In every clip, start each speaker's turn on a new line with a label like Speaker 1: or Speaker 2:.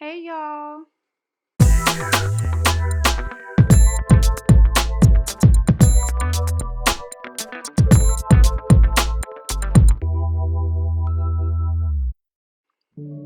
Speaker 1: Hey y'all.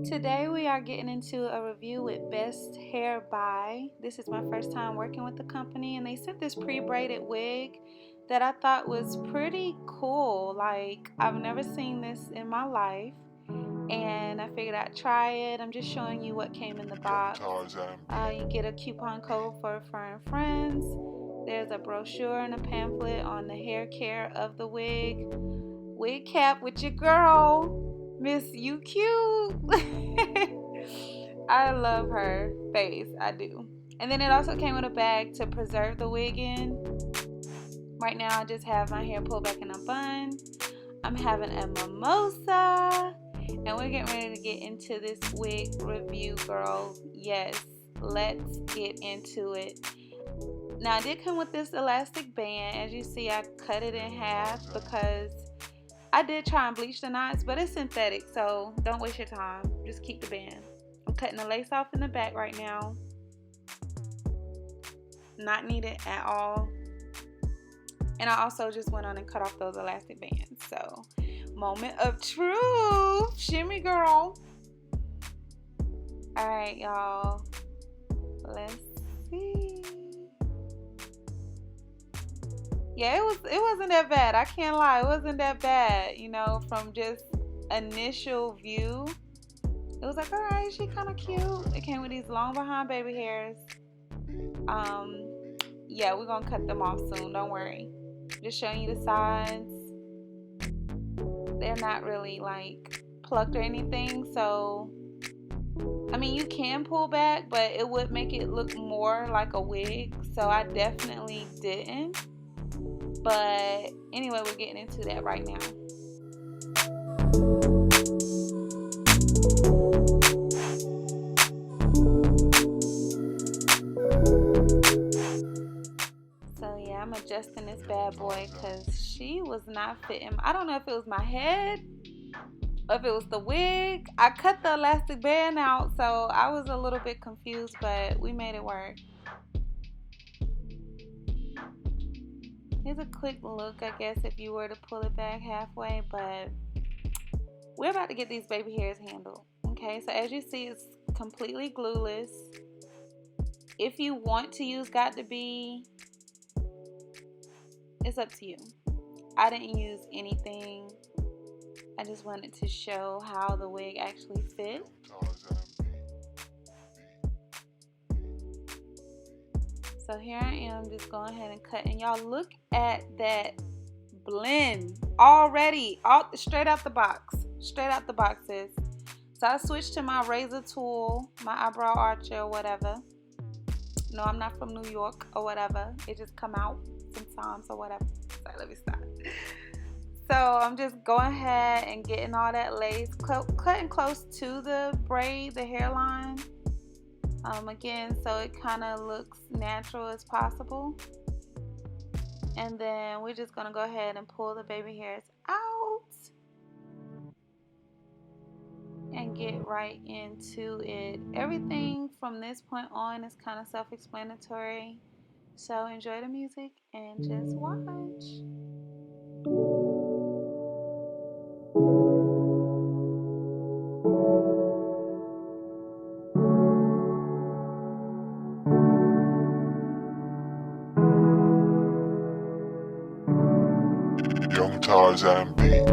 Speaker 1: Today we are getting into a review with Best Hair Buy. This is my first time working with the company and they sent this pre-braided wig that I thought was pretty cool. Like, I've never seen this in my life and I figured I'd try it. I'm just showing you what came in the box. You get a coupon code for friends. There's a brochure and a pamphlet on the hair care of the wig cap with your girl, Miss You Cute. I love her face, I do. And then it also came with a bag to preserve the wig in. Right now I just have my hair pulled back in a bun. I'm having a mimosa. And we're getting ready to get into this wig review, girls. Yes, let's get into it. Now, I did come with this elastic band. As you see, I cut it in half because I did try and bleach the knots, but it's synthetic, so don't waste your time. Just keep the band. I'm cutting the lace off in the back right now. Not needed at all. And I also just went on and cut off those elastic bands. So, moment of truth. Shimmy, girl. Alright, y'all. Let's see. Yeah, it wasn't that bad. I can't lie. It wasn't that bad, you know, from just initial view. It was like, alright, she kind of cute. It came with these long behind baby hairs. Yeah, we're gonna cut them off soon. Don't worry. Just showing you the sides. They're not really like plucked or anything, so I mean, you can pull back, but it would make it look more like a wig, so I definitely didn't. But anyway, we're getting into that right now. So yeah, I'm adjusting this bad boy because she was not fitting. I don't know if it was my head or if it was the wig. I cut the elastic band out, so I was a little bit confused, but we made it work. Here's a quick look, I guess, if you were to pull it back halfway, but we're about to get these baby hairs handled. Okay, so as you see, it's completely glueless. If you want to use Got to Be, it's up to you. I didn't use anything. I just wanted to show how the wig actually fit. So here I am just going ahead and cutting. Y'all look at that blend already, straight out the box. Straight out the boxes. So I switched to my razor tool, my eyebrow archer or whatever. No, I'm not from New York or whatever. It just come out sometimes or whatever. Sorry, let me stop. So I'm just going ahead and getting all that lace, cutting close to the braid, the hairline. Again, so it kind of looks natural as possible. And then we're just going to go ahead and pull the baby hairs out and get right into it. Everything from this point on is kind of self-explanatory. So enjoy the music and just watch.
Speaker 2: Young Tarzan beat.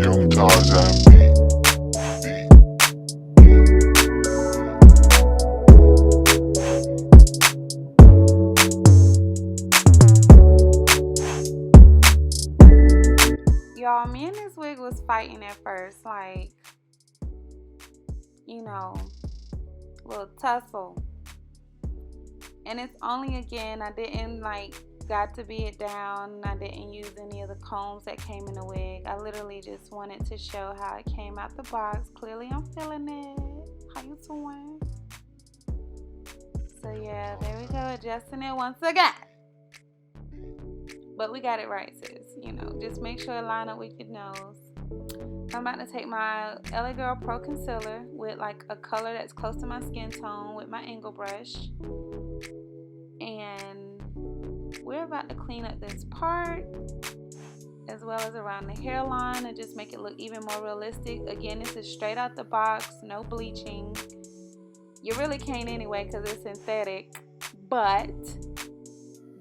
Speaker 2: Young Tarzan beat.
Speaker 1: Y'all, me and this wig was was fighting at first, like, you know, a little tussle. And it's only, again, I didn't like got to be it down. I didn't use any of the combs that came in the wig. I literally just wanted to show how it came out the box. Clearly I'm feeling it. How you doing? So yeah, there we go, adjusting it once again. But we got it right, sis. You know, just make sure it line up with your nose. I'm about to take my LA Girl Pro Concealer with like a color that's close to my skin tone with my angle brush. And we're about to clean up this part as well as around the hairline and just make it look even more realistic. Again, this is straight out the box, no bleaching. You really can't anyway because it's synthetic, but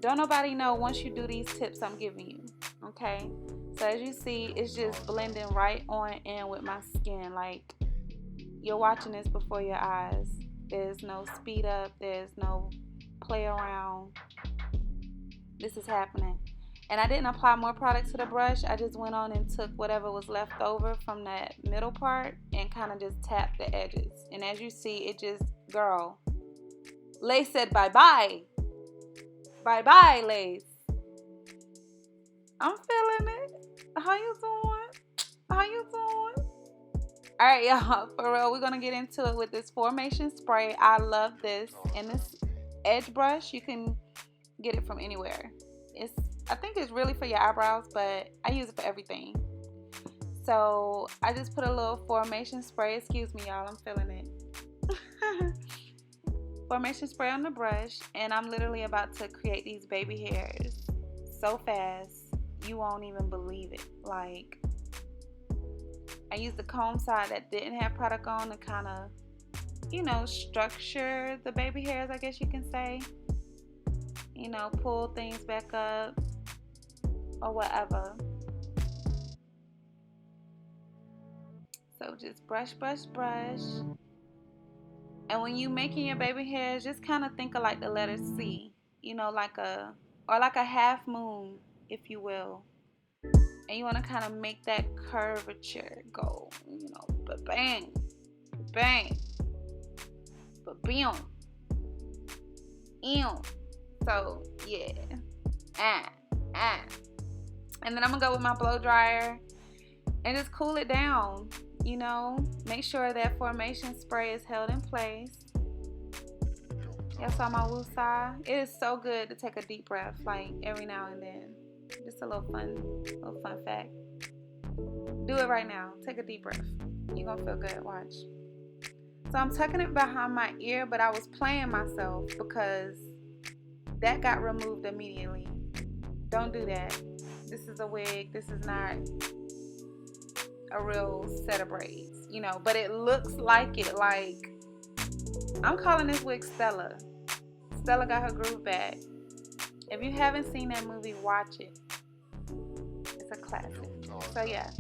Speaker 1: don't nobody know once you do these tips I'm giving you, okay? So as you see, it's just blending right on in with my skin. Like, you're watching this before your eyes. There's no speed up, there's no play around. This is happening. And I didn't apply more product to the brush. I just went on and took whatever was left over from that middle part and kind of just tapped the edges. And as you see, it just, girl, Lace said bye-bye. Bye-bye, Lace. I'm feeling it. How you doing? How you doing? All right, y'all, for real, we're going to get into it with this formation spray. I love this. And this edge brush, you can get it from anywhere. I think it's really for your eyebrows, but I use it for everything. So I just put a little formation spray. Excuse me, y'all, I'm feeling it. Formation spray on the brush, and I'm literally about to create these baby hairs so fast you won't even believe it. Like, I used the comb side that didn't have product on to kind of, you know, structure the baby hairs, I guess you can say. You know, pull things back up or whatever. So just brush, brush, brush. And when you making your baby hairs, just kind of think of like the letter C, you know, like a half moon, if you will. And you want to kind of make that curvature go, you know, but bang, bang, but bam, ew. So yeah, and then I'm gonna go with my blow dryer and just cool it down. You know, make sure that formation spray is held in place. Y'all saw my woosah. It is so good to take a deep breath, like every now and then. Just a little fun fact. Do it right now. Take a deep breath. You're gonna feel good. Watch. So I'm tucking it behind my ear, but I was playing myself because that got removed immediately. Don't do that. This is a wig. This is not a real set of braids, you know, but it looks like it. Like, I'm calling this wig Stella. Stella got her groove back. If you haven't seen that movie, watch it. It's a classic. So yeah,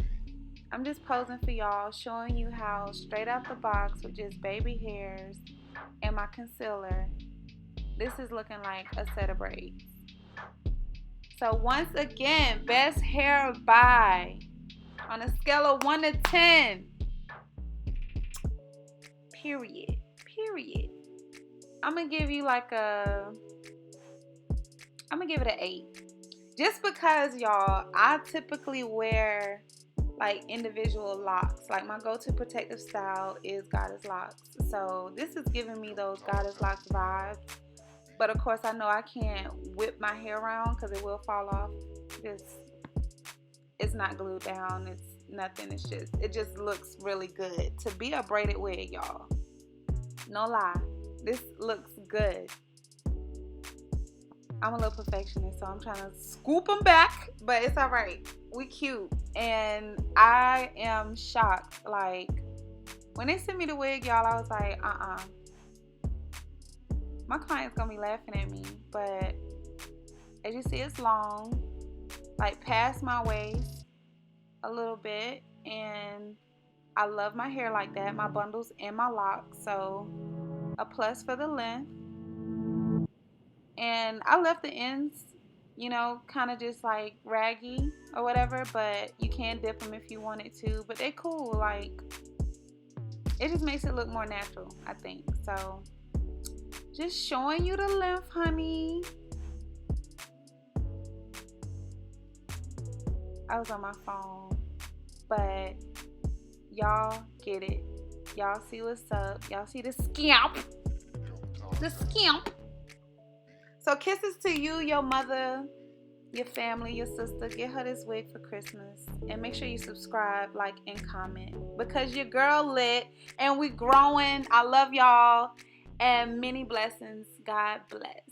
Speaker 1: I'm just posing for y'all, showing you how straight out the box with just baby hairs and my concealer, this is looking like a set of braids. So once again, best hair by on a scale of 1 to 10. Period. I'm gonna give you like I'm gonna give it an 8. Just because, y'all, I typically wear like individual locks. Like, my go-to protective style is Goddess locks. So this is giving me those Goddess locks vibes. But of course, I know I can't whip my hair around because it will fall off. It's not glued down. It's nothing. It just looks really good to be a braided wig, y'all. No lie, this looks good. I'm a little perfectionist, so I'm trying to scoop them back, but it's all right. We cute, and I am shocked. Like, when they sent me the wig, y'all, I was like, my client's gonna be laughing at me. But as you see, it's long, like past my waist a little bit, and I love my hair like that, my bundles and my locks, so a plus for the length. And I left the ends you know, kind of just like raggy or whatever, but you can dip them if you wanted to. But they're cool. Like, it just makes it look more natural, I think. So, just showing you the length, honey. I was on my phone, but y'all get it. Y'all see what's up. Y'all see the scamp. The scamp. So kisses to you, your mother, your family, your sister. Get her this wig for Christmas. And make sure you subscribe, like, and comment. Because your girl lit and we growing. I love y'all. And many blessings. God bless.